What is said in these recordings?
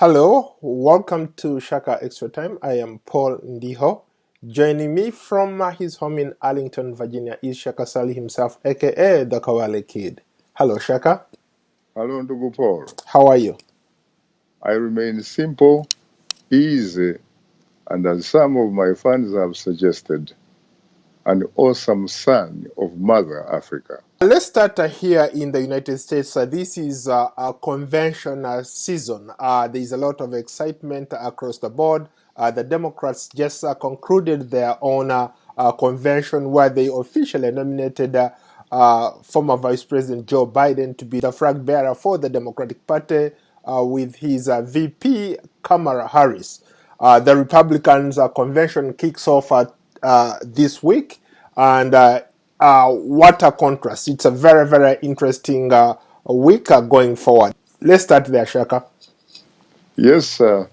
Hello, welcome to Shaka Extra Time. I am Paul Ndiho. Joining me from his home in Arlington, Virginia is Shaka Sali himself, aka the Kawale Kid. Hello, Shaka. Hello, ndugu Paul. How are you? I remain simple, easy, and as some of my fans have suggested, an awesome son of Mother Africa. Let's start here in the United States. This is a convention season. There is a lot of excitement across the board. The Democrats just concluded their own convention where they officially nominated former Vice President Joe Biden to be the flag bearer for the Democratic Party with his VP Kamala Harris. The Republicans' convention kicks off this week, and what a contrast. It's a very, very interesting week going forward. Let's start there, Shaka. Yes, you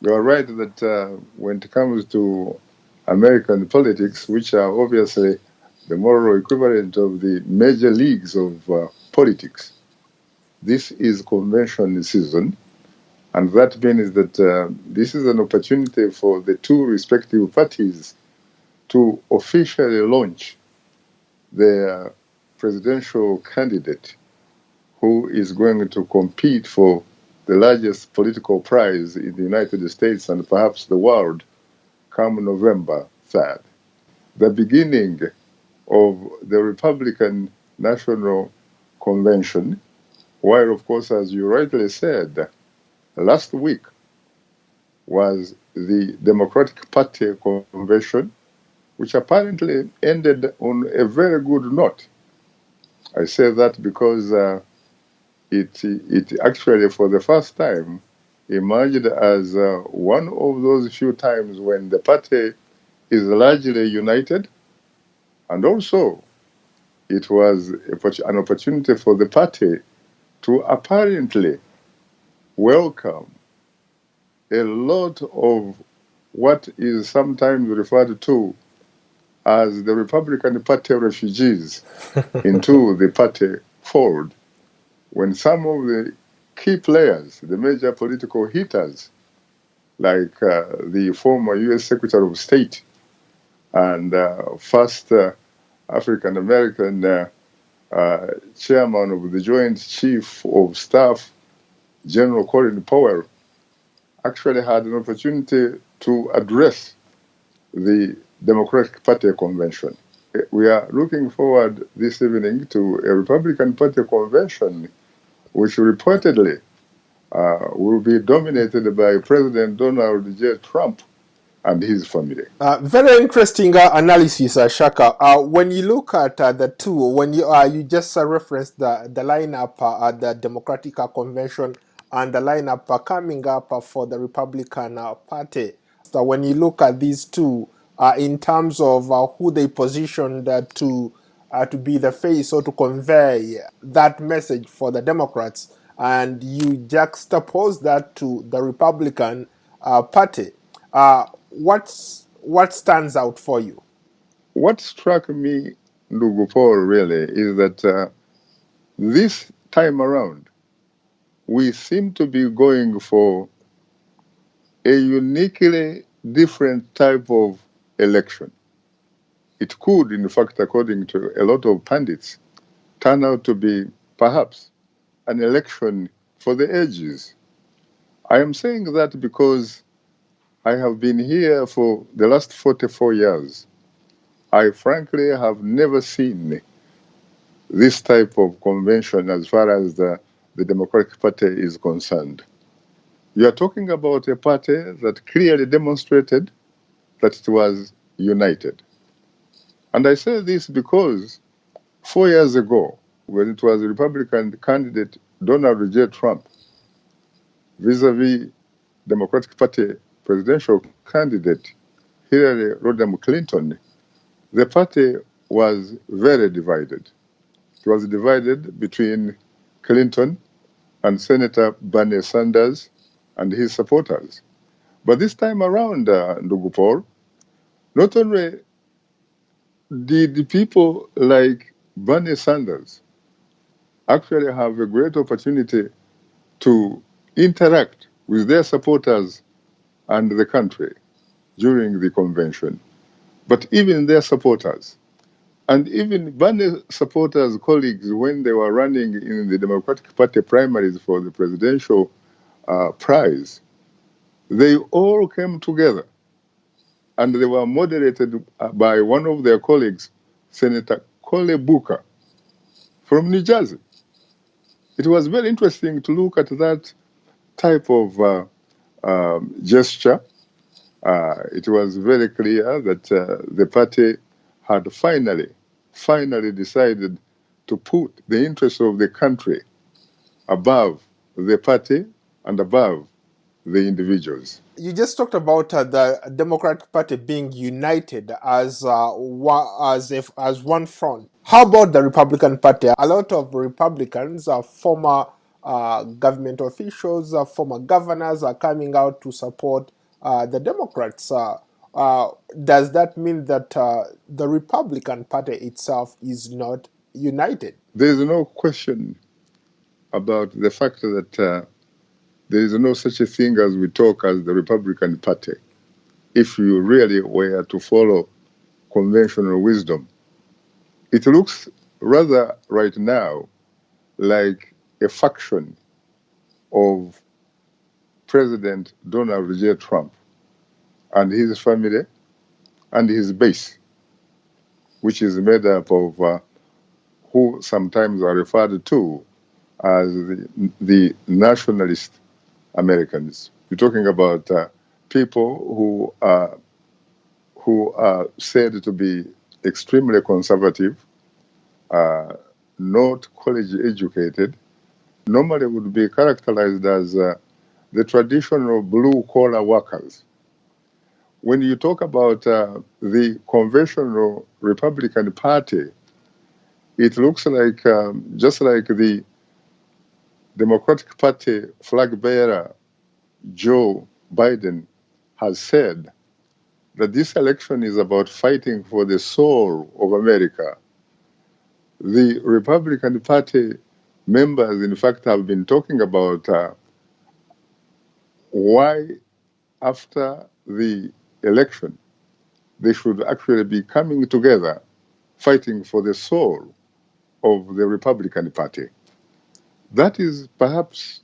are right that when it comes to American politics, which are obviously the moral equivalent of the major leagues of politics, this is convention season. And that means that this is an opportunity for the two respective parties to officially launch their presidential candidate who is going to compete for the largest political prize in the United States and perhaps the world come November 3rd. The beginning of the Republican National Convention, while, of course, as you rightly said, last week was the Democratic Party convention, which apparently ended on a very good note. I say that because it actually, for the first time, emerged as one of those few times when the party is largely united, and also it was an opportunity for the party to apparently welcome a lot of what is sometimes referred to as the Republican Party refugees into the party fold, when some of the key players, the major political hitters, like the former U.S. Secretary of State and first African American chairman of the Joint Chief of Staff, General Colin Powell, actually had an opportunity to address the Democratic Party convention. We are looking forward this evening to a Republican Party convention which reportedly will be dominated by President Donald J. Trump and his family. Very interesting analysis, Shaka. When you look at the two, when you just referenced the lineup at the Democratic Convention and the lineup coming up for the Republican Party. So when you look at these two, in terms of who they positioned to be the face or to convey that message for the Democrats, and you juxtapose that to the Republican Party, what stands out for you? What struck me, Ndugu Paul, really, is that this time around, we seem to be going for a uniquely different type of election. It could, in fact, according to a lot of pundits, turn out to be perhaps an election for the ages. I am saying that because I have been here for the last 44 years. I frankly have never seen this type of convention as far as the Democratic Party is concerned. You are talking about a party that clearly demonstrated that it was united. And I say this because 4 years ago, when it was Republican candidate Donald J. Trump vis-a-vis Democratic Party presidential candidate Hillary Rodham Clinton, the party was very divided. It was divided between Clinton and Senator Bernie Sanders and his supporters. But this time around, Ndugu Paul, not only did people like Bernie Sanders actually have a great opportunity to interact with their supporters and the country during the convention. But even their supporters, and even Bernie supporters, colleagues, when they were running in the Democratic Party primaries for the presidential prize, they all came together and they were moderated by one of their colleagues, Senator Cory Booker from New Jersey. It was very interesting to look at that type of gesture. It was very clear that the party had finally decided to put the interests of the country above the party and above the individuals. You just talked about the Democratic Party being united as one front. How about the Republican Party? A lot of Republicans are former government officials, former governors are coming out to support the Democrats. Does that mean that the Republican Party itself is not united? There is no question about the fact that there is no such a thing as we talk as the Republican Party. If you really were to follow conventional wisdom, it looks rather right now like a faction of President Donald J. Trump and his family and his base, which is made up of who sometimes are referred to as the nationalist Americans. You're talking about people who are said to be extremely conservative, not college educated, normally would be characterized as the traditional blue collar workers. When you talk about the conventional Republican Party, it looks like just like the Democratic Party flag bearer Joe Biden has said that this election is about fighting for the soul of America. The Republican Party members, in fact, have been talking about why, after the election, they should actually be coming together, fighting for the soul of the Republican Party. That is perhaps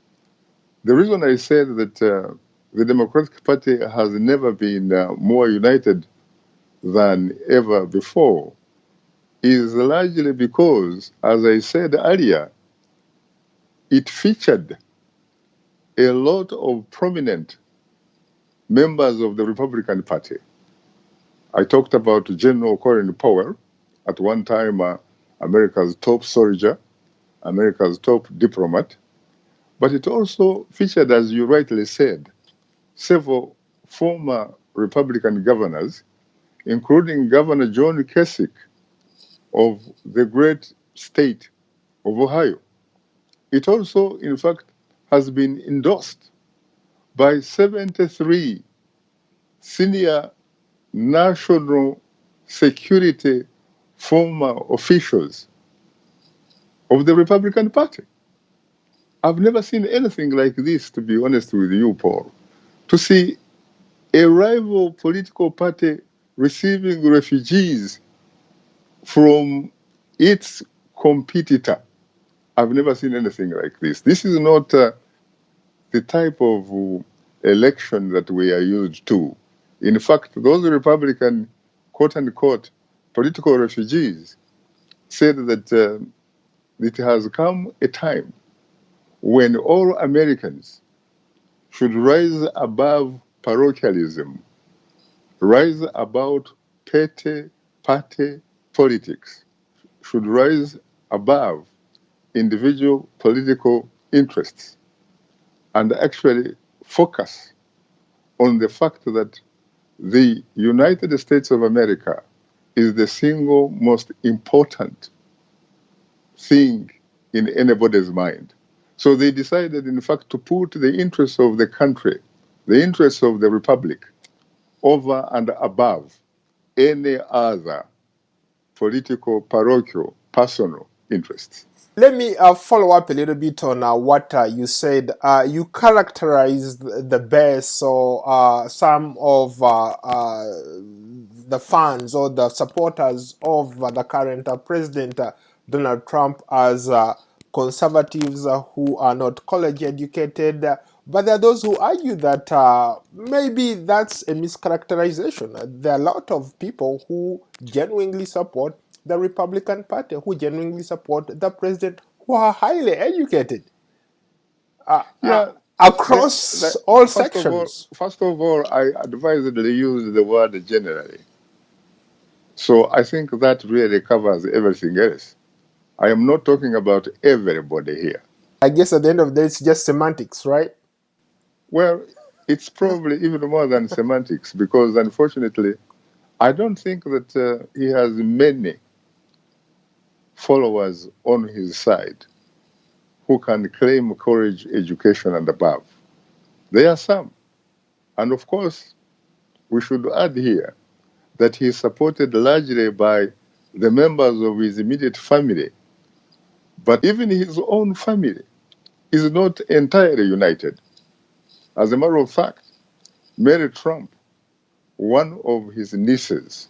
the reason I said that the Democratic Party has never been more united than ever before is largely because, as I said earlier, it featured a lot of prominent members of the Republican Party. I talked about General Colin Powell, at one time America's top soldier, America's top diplomat, but it also featured, as you rightly said, several former Republican governors, including Governor John Kasich of the great state of Ohio. It also, in fact, has been endorsed by 73 senior national security former officials of the Republican Party. I've never seen anything like this, to be honest with you, Paul. To see a rival political party receiving refugees from its competitor. I've never seen anything like this. This is not the type of election that we are used to. In fact, those Republican, quote unquote, political refugees said that it has come a time when all Americans should rise above parochialism, rise above petty party politics, should rise above individual political interests and actually focus on the fact that the United States of America is the single most important thing in anybody's mind. So they decided, in fact, to put the interests of the country, the interests of the republic, over and above any other political, parochial, personal interests. Let me follow up a little bit on what you said. You characterized the base or some of the fans or the supporters of the current President Donald Trump as conservatives who are not college educated. But there are those who argue that maybe that's a mischaracterization. There are a lot of people who genuinely support the Republican Party, who genuinely support the president, who are highly educated Yeah, across all sections. first of all, I advisedly use the word generally. So I think that really covers everything else. I am not talking about everybody here. I guess at the end of the day, it's just semantics, right? Well, it's probably even more than semantics because, unfortunately, I don't think that he has many followers on his side who can claim college education and above. There are some. And of course, we should add here that he is supported largely by the members of his immediate family. But even his own family is not entirely united. As a matter of fact, Mary Trump, one of his nieces,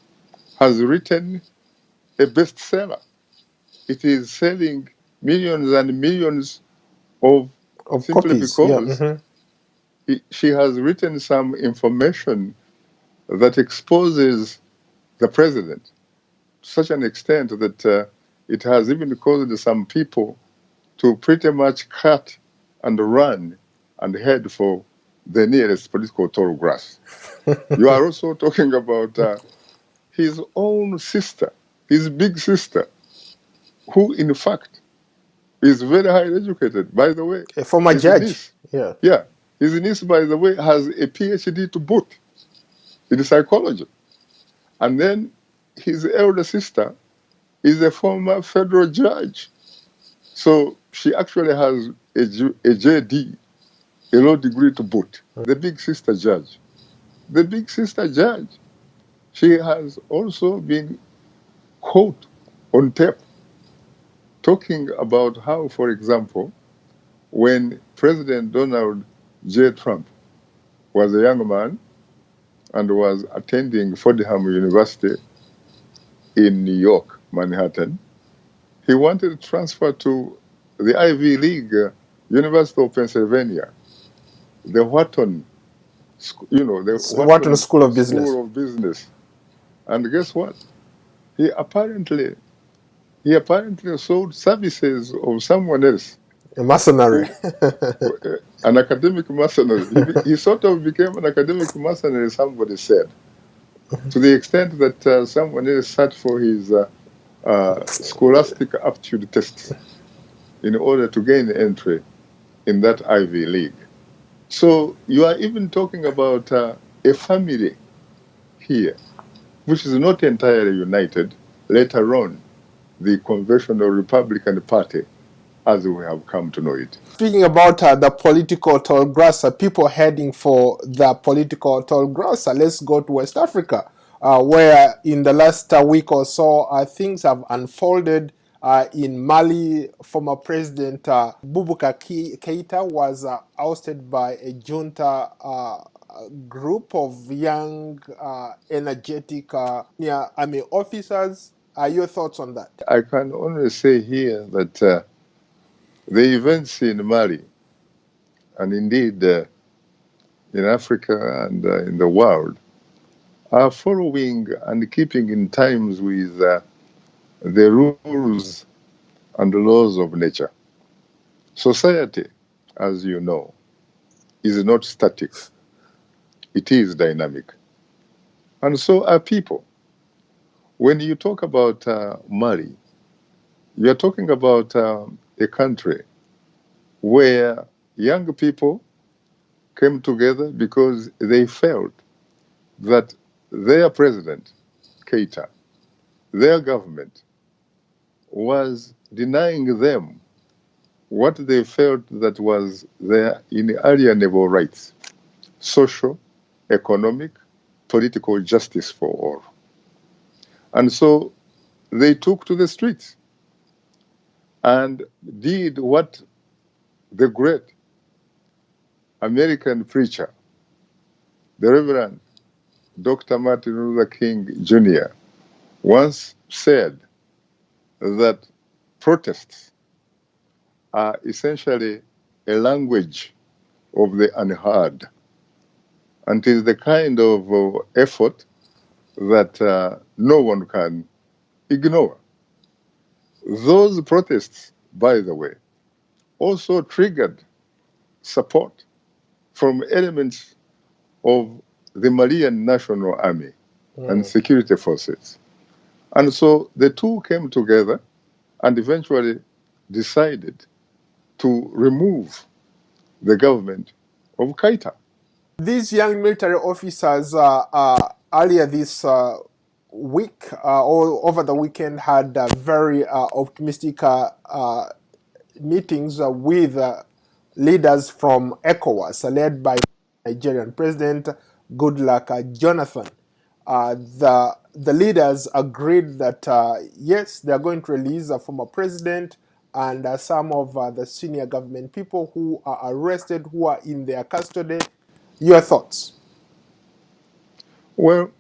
has written a bestseller. It is selling millions and millions of simply copies. Yeah. because she has written some information that exposes the president to such an extent that it has even caused some people to pretty much cut and run and head for the nearest political tall grass. You are also talking about his own sister, his big sister, who in fact is very highly educated, by the way. A former His judge. niece, Yeah. his niece, by the way, has a PhD to boot in psychology. And then his elder sister is a former federal judge. So she actually has a JD, a law degree to boot. The big sister judge. The big sister judge, she has also been caught on tape talking about how, for example, when President Donald J. Trump was a young man and was attending Fordham University in New York, Manhattan, he wanted to transfer to the Ivy League, University of Pennsylvania, the Wharton, the Wharton Wharton School of Business. School of Business. And guess what? He apparently sold services of someone else. A mercenary. An academic mercenary. He sort of became an academic mercenary, somebody said, to the extent that someone else sat for his scholastic aptitude tests in order to gain entry in that Ivy League. So you are even talking about a family here, which is not entirely united, let alone the conventional Republican Party as we have come to know it. Speaking about the political tall grass, people heading for the political tall grass, let's go to West Africa, where in the last week or so, things have unfolded. In Mali, former President Boubacar Keita was ousted by a junta group of young, energetic army officers. Your thoughts on that? I can only say here that the events in Mali, and indeed in Africa and in the world, are following and keeping in times with the rules and the laws of nature. Society, as you know, is not static. It is dynamic. And so are people. When you talk about Mali, you are talking about a country where young people came together because they felt that their president, Keita, their government, was denying them what they felt that was their inalienable rights: social, economic, political justice for all. And so they took to the streets. and did what the great American preacher, the Reverend Dr. Martin Luther King Jr., once said, that protests are essentially a language of the unheard. And it is the kind of effort that no one can ignore. Those protests, by the way, also triggered support from elements of the Malian National Army and security forces. And so the two came together and eventually decided to remove the government of Kaita. These young military officers earlier this week or over the weekend had very optimistic meetings with leaders from ECOWAS, led by Nigerian President Goodluck Jonathan. The leaders agreed that yes, they are going to release a former president and some of the senior government people who are arrested, who are in their custody. Your thoughts? Well,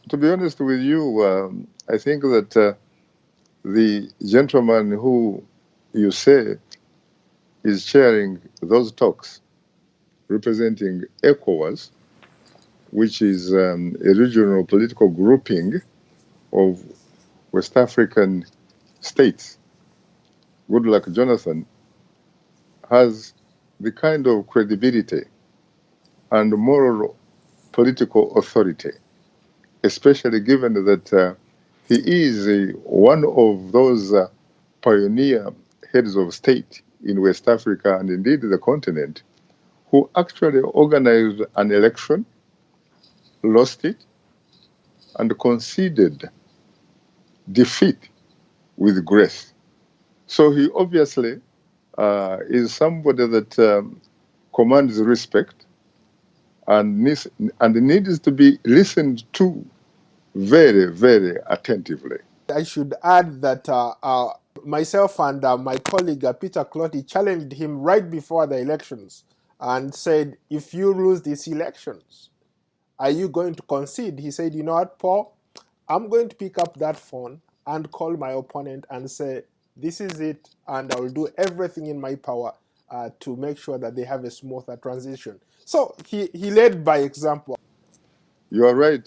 to be honest with you, I think that the gentleman who you say is chairing those talks, representing ECOWAS, which is a regional political grouping of West African states, Goodluck Jonathan, has the kind of credibility and moral political authority, especially given that he is one of those pioneer heads of state in West Africa and indeed the continent who actually organized an election, lost it, and conceded defeat with grace. So he obviously is somebody that commands respect and needs to be listened to very, very attentively. I should add that myself and my colleague Peter Clotty challenged him right before the elections and said, if you lose these elections, are you going to concede? He said, you know what, Paul? I'm going to pick up that phone and call my opponent and say, this is it, and I will do everything in my power to make sure that they have a smoother transition. So he led by example. You are right,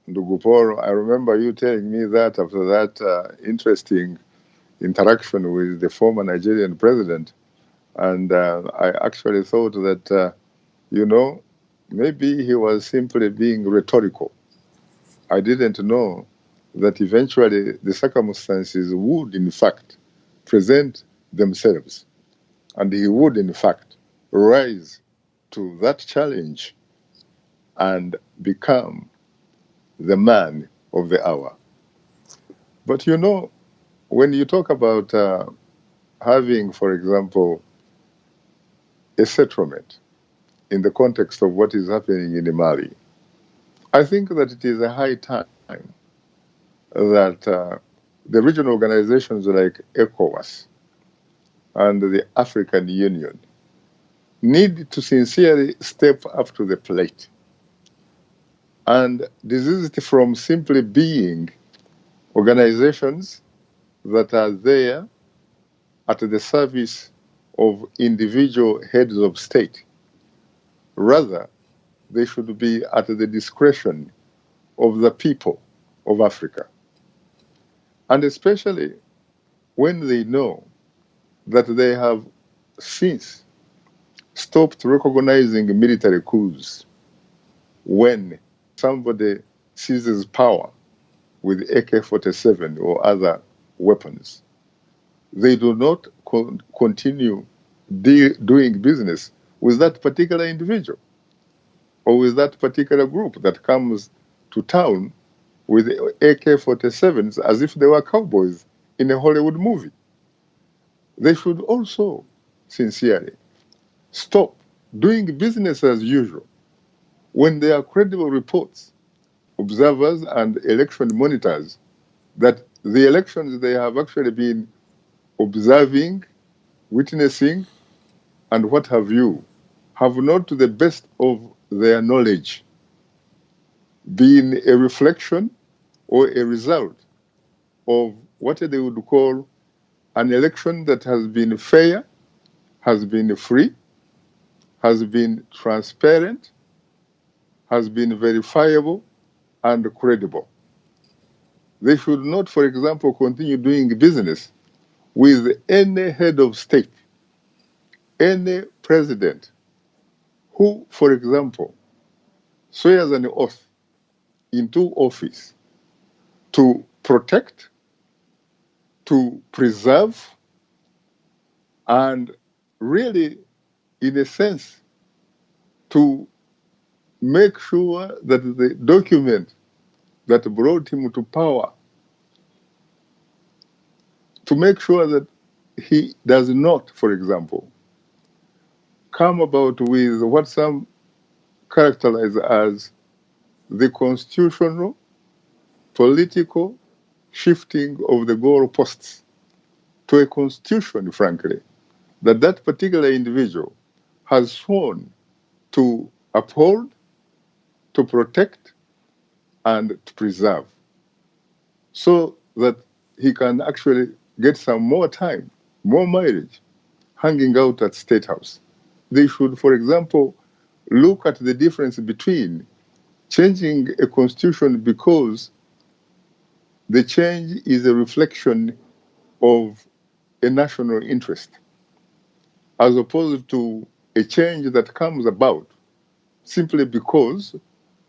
Nduguporo. I remember you telling me that after that interesting interaction with the former Nigerian president. And I actually thought that, maybe he was simply being rhetorical. I didn't know that eventually the circumstances would, in fact, present themselves. And he would, in fact, rise to that challenge and become the man of the hour. But when you talk about having, for example, a settlement in the context of what is happening in Mali, I think that it is a high time that the regional organizations like ECOWAS and the African Union need to sincerely step up to the plate and desist from simply being organizations that are there at the service of individual heads of state. Rather, they should be at the discretion of the people of Africa. And especially when they know that they have since stopped recognizing military coups when somebody seizes power with AK-47 or other weapons. They do not continue doing business with that particular individual or with that particular group that comes to town with AK-47s as if they were cowboys in a Hollywood movie. They should also sincerely stop doing business as usual when there are credible reports, observers and election monitors that the elections they have actually been observing, witnessing, and what have you, have not to the best of their knowledge been a reflection or a result of what they would call an election that has been fair, has been free, has been transparent, has been verifiable and credible. They should not, for example, continue doing business with any head of state, any president who, for example, swears an oath into office to protect, to preserve, and really, in a sense, to make sure that the document that brought him to power, to make sure that he does not, for example, come about with what some characterize as the constitutional, political shifting of the goalposts to a constitution, frankly, that that particular individual has sworn to uphold, to protect, and to preserve, so that he can actually get some more time, more mileage, hanging out at State House. They should, for example, look at the difference between changing a constitution because the change is a reflection of a national interest, as opposed to a change that comes about simply because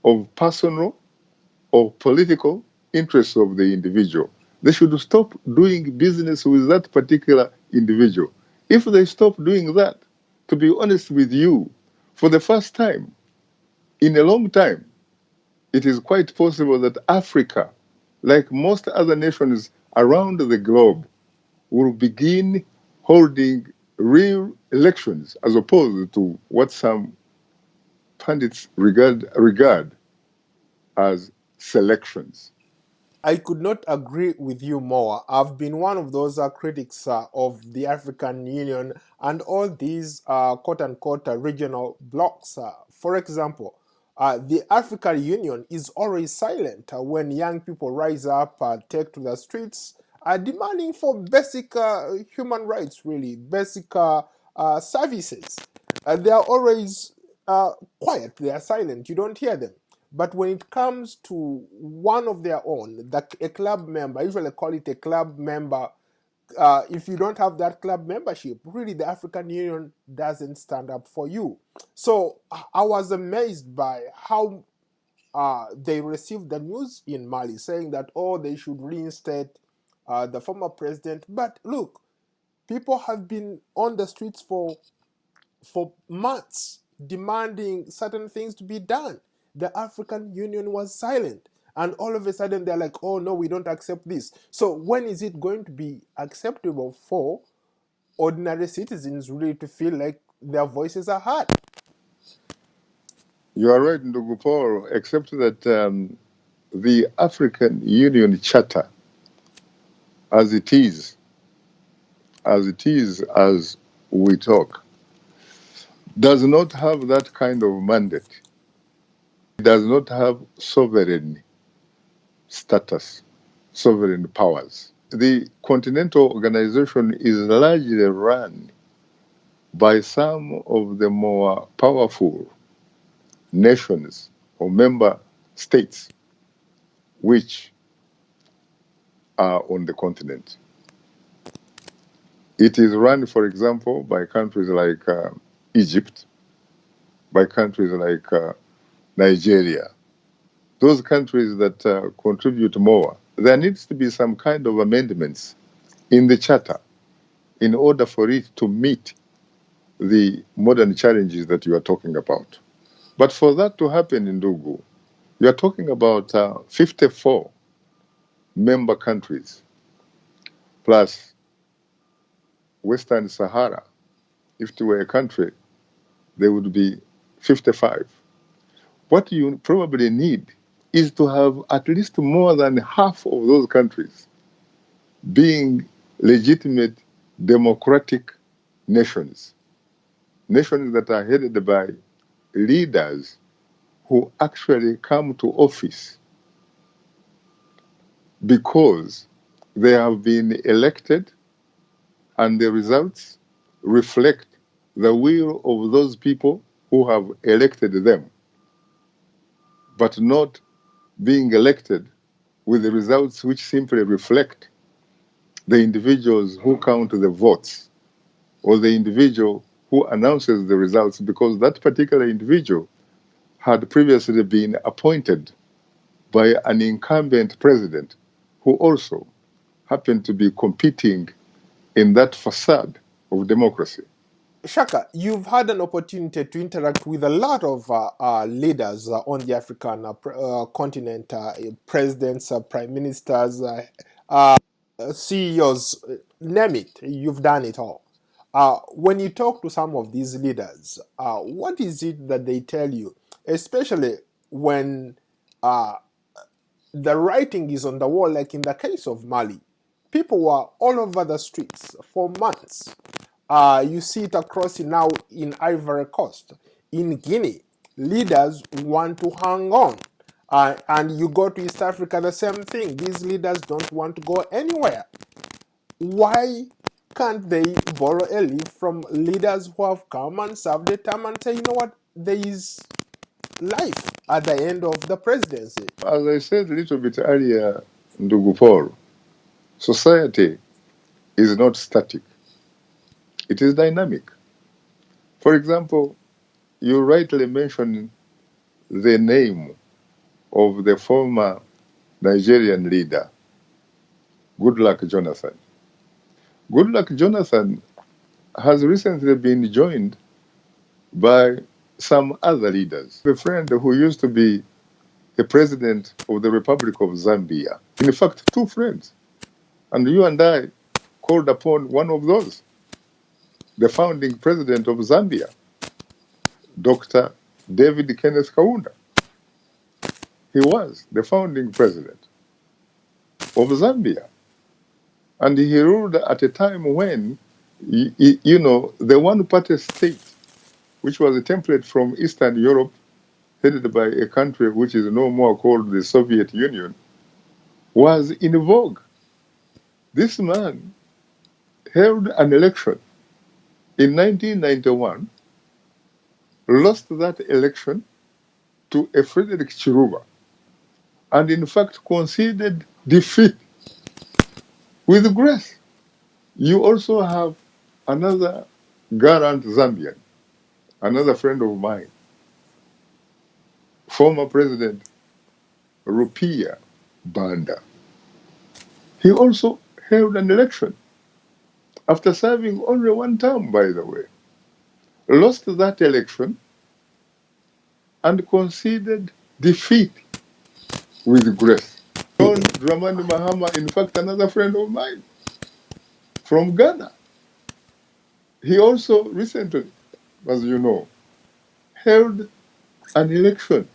of personal or political interests of the individual. They should stop doing business with that particular individual. If they stop doing that, to be honest with you, for the first time in a long time, it is quite possible that Africa, like most other nations around the globe, will begin holding real elections as opposed to what some pundits regard as selections. I could not agree with you more. I've been one of those critics of the African Union and all these quote unquote regional blocs. For example, the African Union is always silent when young people rise up, take to the streets, demanding for basic human rights, really, basic services. They are always quiet, they are silent, you don't hear them. But when it comes to one of their own, a club member, I usually call it a club member. If you don't have that club membership, really the African Union doesn't stand up for you. So I was amazed by how they received the news in Mali saying that, oh, they should reinstate the former president. But look, people have been on the streets for months demanding certain things to be done. The African Union was silent. And all of a sudden they're like, oh no, we don't accept this. So when is it going to be acceptable for ordinary citizens really to feel like their voices are heard? You are right, Ndugu Paul, except that the African Union Charter, as it is, as we talk, does not have that kind of mandate. It does not have sovereign status, sovereign powers. The Continental Organization is largely run by some of the more powerful nations or member states which are on the continent. It is run, for example, by countries like Egypt, by countries like Nigeria, those countries that contribute more. There needs to be some kind of amendments in the charter in order for it to meet the modern challenges that you are talking about. But for that to happen in Ndugu, you are talking about 54 member countries plus Western Sahara. If it were a country, there would be 55. What you probably need is to have at least more than half of those countries being legitimate democratic nations, nations that are headed by leaders who actually come to office because they have been elected and the results reflect the will of those people who have elected them, but not being elected with the results which simply reflect the individuals who count the votes or the individual who announces the results, because that particular individual had previously been appointed by an incumbent president who also happened to be competing in that facade of democracy. Shaka, you've had an opportunity to interact with a lot of leaders on the African continent, presidents, prime ministers, CEOs, name it, you've done it all. When you talk to some of these leaders, what is it that they tell you, especially when the writing is on the wall, like in the case of Mali? People were all over the streets for months. You see it across now in Ivory Coast. In Guinea, leaders want to hang on. And you go to East Africa, the same thing. These leaders don't want to go anywhere. Why can't they borrow a leaf from leaders who have come and served the term and say, you know what, there is life at the end of the presidency? As I said a little bit earlier, Ndugu Paul, society is not static. It is dynamic. For example, you rightly mentioned the name of the former Nigerian leader, Goodluck Jonathan. Goodluck Jonathan has recently been joined by some other leaders. A friend who used to be the president of the Republic of Zambia. In fact, two friends. And you and I called upon one of those, the founding president of Zambia, Dr. David Kenneth Kaunda. He was the founding president of Zambia. And he ruled at a time when, the one-party state, which was a template from Eastern Europe, headed by a country which is no more called the Soviet Union, was in vogue. This man held an election in 1991, lost that election to a Frederick Chiruba, and in fact conceded defeat with grace. You also have another gallant Zambian, another friend of mine, former President Rupia Banda. He also held an election after serving only one term, by the way, lost that election and conceded defeat with grace. John Dramani Mahama, in fact, another friend of mine from Ghana, he also recently, as you know, held an election,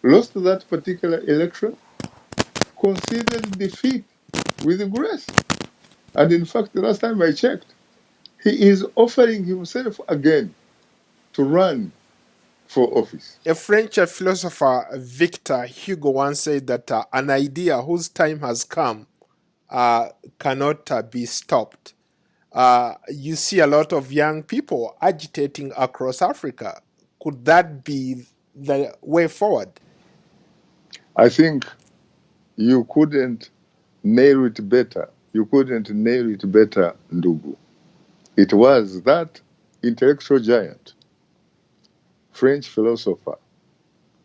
lost that particular election, conceded defeat with grace. And in fact, the last time I checked, he is offering himself again to run for office. A French philosopher, Victor Hugo, once said that an idea whose time has come cannot be stopped. You see a lot of young people agitating across Africa. Could that be the way forward? I think you couldn't nail it better. You couldn't nail it better, Ndugu. It was that intellectual giant, French philosopher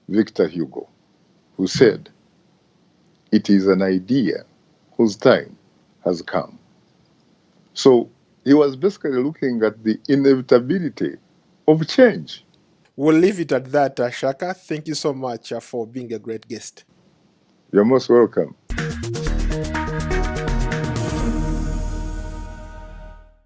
Victor Hugo, who said, "It is an idea whose time has come." So he was basically looking at the inevitability of change. We'll leave it at that, Shaka. Thank you so much for being a great guest. You're most welcome.